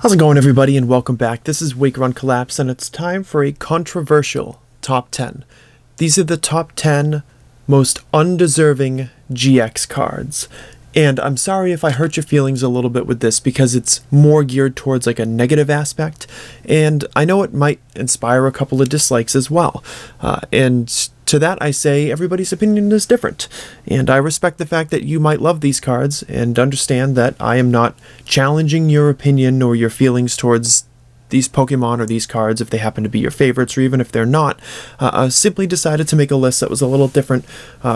How's it going, everybody, and welcome back. This is Wake Run Collapse, and it's time for a controversial top 10. These are the top 10 most undeserving GX cards. And I'm sorry if I hurt your feelings a little bit with this, because it's more geared towards like a negative aspect, and I know it might inspire a couple of dislikes as well. And to that I say everybody's opinion is different, and I respect the fact that you might love these cards, and understand that I am not challenging your opinion or your feelings towards these Pokemon or these cards if they happen to be your favorites, or even if they're not. I simply decided to make a list that was a little different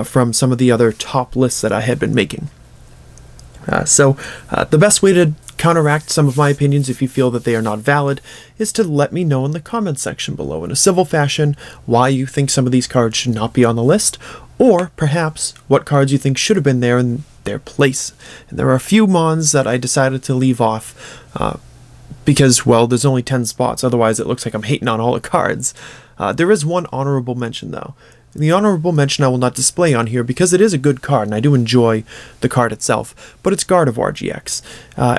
from some of the other top lists that I had been making. So the best way to counteract some of my opinions, if you feel that they are not valid, is to let me know in the comments section below in a civil fashion why you think some of these cards should not be on the list, or perhaps what cards you think should have been there in their place. And there are a few mons that I decided to leave off because, well, there's only 10 spots, otherwise it looks like I'm hating on all the cards. There is one honorable mention, though. The honorable mention I will not display on here because it is a good card and I do enjoy the card itself, but it's Gardevoir GX.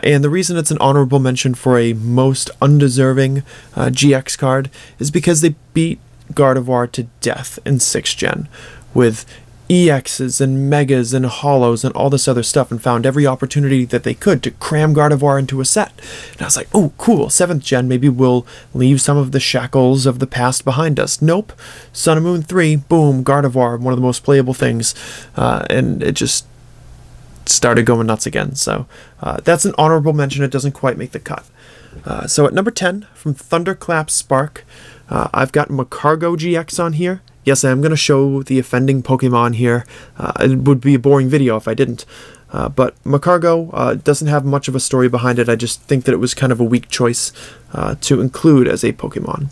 And the reason it's an honorable mention for a most undeserving GX card is because they beat Gardevoir to death in 6th gen with EXs and Megas and Holos and all this other stuff, and found every opportunity that they could to cram Gardevoir into a set. And I was like, oh cool, 7th gen, maybe we'll leave some of the shackles of the past behind us. Nope. Sun and Moon 3, boom, Gardevoir, one of the most playable things, and it just started going nuts again. So that's an honorable mention. It doesn't quite make the cut. So at number 10, from Thunderclap Spark, I've got MCCargo GX on here. Yes, I am going to show the offending Pokemon here. It would be a boring video if I didn't. But MCCargo doesn't have much of a story behind it. I just think that it was kind of a weak choice to include as a Pokemon.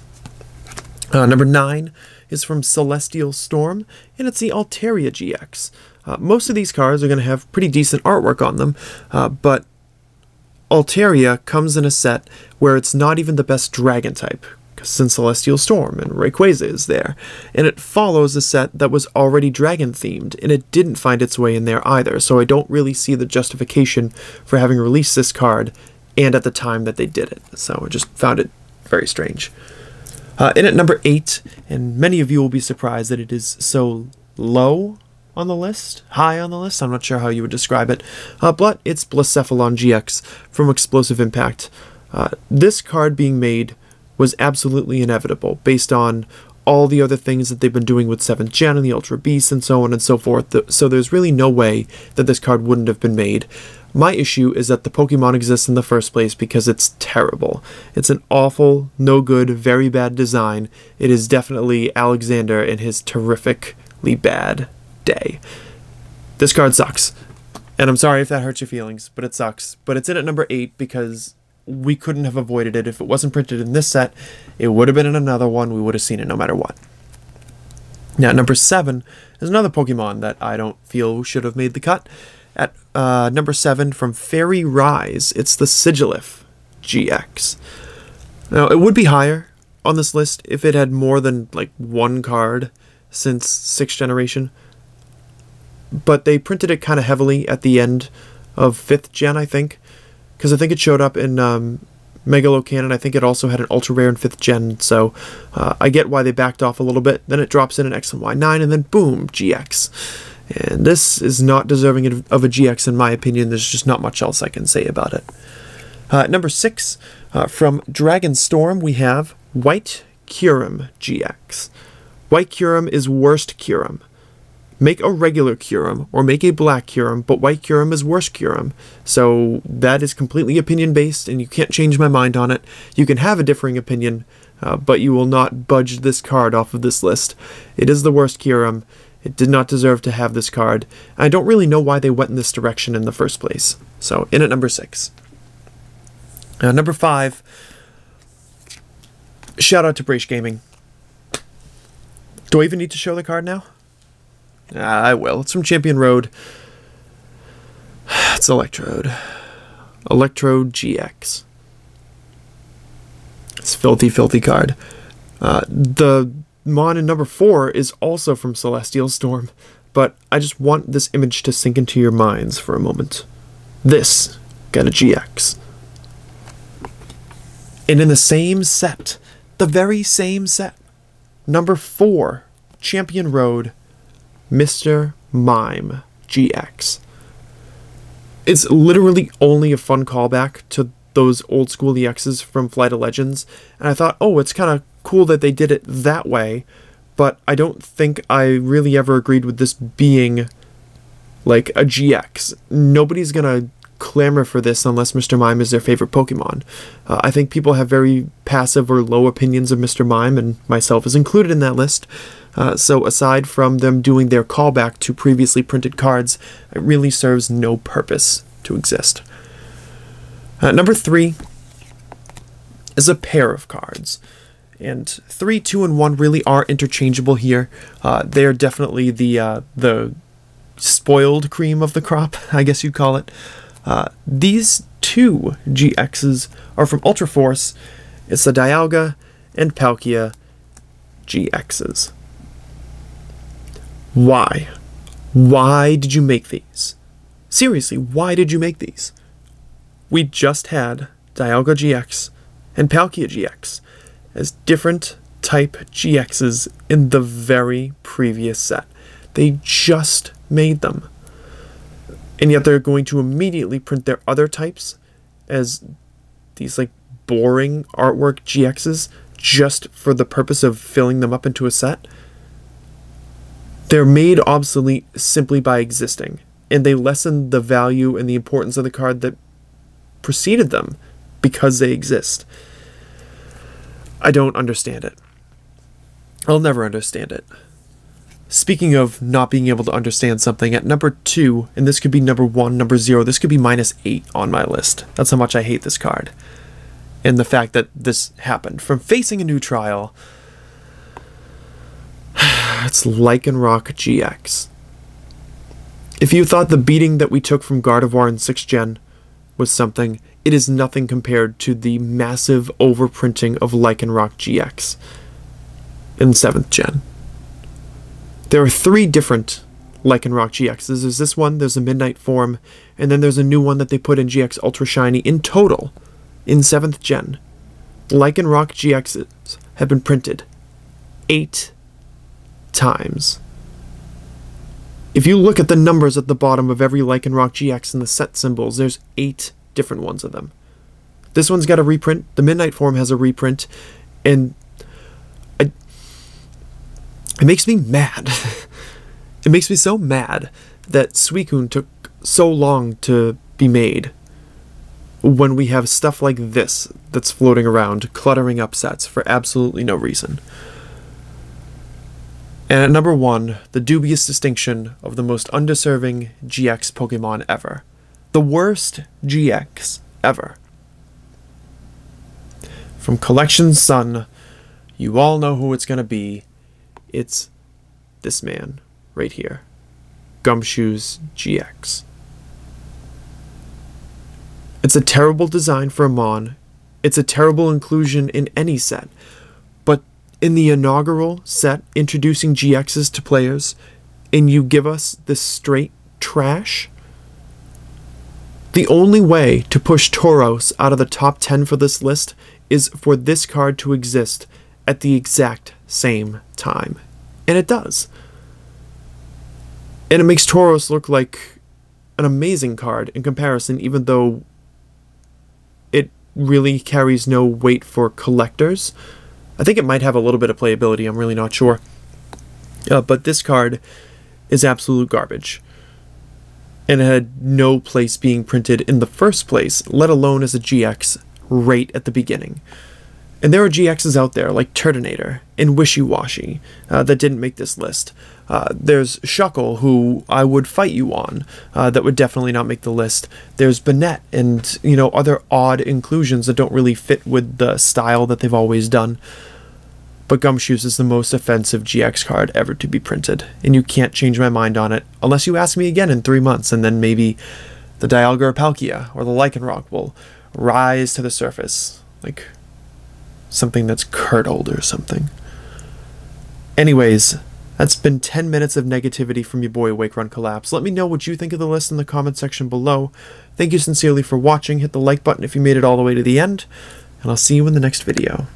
Number 9 is from Celestial Storm, and it's the Altaria GX. Most of these cards are going to have pretty decent artwork on them, but Altaria comes in a set where it's not even the best Dragon type, since Celestial Storm and Rayquaza is there, and it follows a set that was already dragon themed, and it didn't find its way in there either, so I don't really see the justification for having released this card and at the time that they did it. So I just found it very strange. In at number 8, and many of you will be surprised that it is so low on the list, high on the list, I'm not sure how you would describe it, but it's Blacephalon GX from Explosive Impact. This card being made was absolutely inevitable based on all the other things that they've been doing with 7th gen and the Ultra Beast and so on and so forth, so there's really no way that this card wouldn't have been made. My issue is that the Pokemon exists in the first place because it's terrible. It's an awful, no good, very bad design. It is definitely Alexander in his terrifically bad day. This card sucks, and I'm sorry if that hurts your feelings, but it sucks. But it's in at number 8 because we couldn't have avoided it. If it wasn't printed in this set, it would have been in another one. We would have seen it no matter what. Now, number 7 is another Pokemon that I don't feel should have made the cut. At number 7, from Fairy Rise, it's the Sigil GX. Now, it would be higher on this list if it had more than like one card since 6th generation, but they printed it kind of heavily at the end of 5th gen, I think, because I think it showed up in Megalocan, and I think it also had an ultra rare in 5th gen, so I get why they backed off a little bit. Then it drops in an X and Y9, and then boom, GX. And this is not deserving of a GX in my opinion. There's just not much else I can say about it. Number 6, from Dragon Storm, we have White Kirim GX. White Kirim is worst Kirim. Make a regular Kirim, or make a black Kirim, but White Kirim is worse Kirim. So that is completely opinion-based, and you can't change my mind on it. You can have a differing opinion, but you will not budge this card off of this list. It is the worst Kirim. It did not deserve to have this card. I don't really know why they went in this direction in the first place. So, in at number 6. Number 5, shout out to Brace Gaming. Do I even need to show the card now? I will. It's from Champion Road. It's Electrode. Electrode GX. It's a filthy, filthy card. The mon in number 4 is also from Celestial Storm, but I just want this image to sink into your minds for a moment. This got a GX. And in the same set, the very same set, number 4, Champion Road, Mr. Mime GX. It's literally only a fun callback to those old school EXs from Flight of Legends, and I thought, oh, it's kind of cool that they did it that way, but I don't think I really ever agreed with this being like a GX. Nobody's gonna clamor for this unless Mr. Mime is their favorite Pokemon. I think people have very passive or low opinions of Mr. Mime, and myself is included in that list. So aside from them doing their callback to previously printed cards, it really serves no purpose to exist. Number 3 is a pair of cards. And 3, 2, and 1 really are interchangeable here. They are definitely the spoiled cream of the crop, I guess you'd call it. These 2 GXs are from Ultra Force. It's the Dialga and Palkia GXs. Why? Why did you make these? Seriously, why did you make these? We just had Dialga GX and Palkia GX as different type GXs in the very previous set. They just made them. And yet they're going to immediately print their other types as these like boring artwork GXs just for the purpose of filling them up into a set. They're made obsolete simply by existing, and they lessen the value and the importance of the card that preceded them because they exist. I don't understand it. I'll never understand it. Speaking of not being able to understand something, at number 2, and this could be number 1, number 0, this could be -8 on my list. That's how much I hate this card. And the fact that this happened. From facing a new trial, it's Lycanroc GX. If you thought the beating that we took from Gardevoir in 6th Gen was something, it is nothing compared to the massive overprinting of Lycanroc GX in 7th Gen. There are 3 different Lycanroc GXs. There's this one, there's a Midnight form, and then there's a new one that they put in GX Ultra Shiny. In total, in 7th Gen, Lycanroc GXs have been printed 8 times. If you look at the numbers at the bottom of every Lycanroc GX and the set symbols, there's 8 different ones of them. This one's got a reprint, the Midnight form has a reprint, and it makes me mad. It makes me so mad that Suicune took so long to be made when we have stuff like this that's floating around, cluttering up sets for absolutely no reason. And at number 1, the dubious distinction of the most undeserving GX Pokemon ever. The worst GX ever. From Collection Sun, you all know who it's going to be. It's this man right here. Gumshoes GX. It's a terrible design for a Mon. It's a terrible inclusion in any set. But in the inaugural set introducing GXs to players, and you give us this straight trash? The only way to push Tauros out of the top 10 for this list is for this card to exist at the exact same time. And it does. And it makes Tauros look like an amazing card in comparison, even though it really carries no weight for collectors. I think it might have a little bit of playability, I'm really not sure. But this card is absolute garbage. And it had no place being printed in the first place, let alone as a GX right at the beginning. And there are GXs out there like Turtonator and Wishy-Washy that didn't make this list. There's Shuckle, who I would fight you on, that would definitely not make the list. There's Banette and, you know, other odd inclusions that don't really fit with the style that they've always done. But Gumshoes is the most offensive GX card ever to be printed, and you can't change my mind on it unless you ask me again in 3 months, and then maybe the Dialga or Palkia or the Lycanroc will rise to the surface, like something that's curdled or something. Anyways, that's been 10 minutes of negativity from your boy Wake Run Collapse. Let me know what you think of the list in the comment section below. Thank you sincerely for watching. Hit the like button if you made it all the way to the end. and I'll see you in the next video.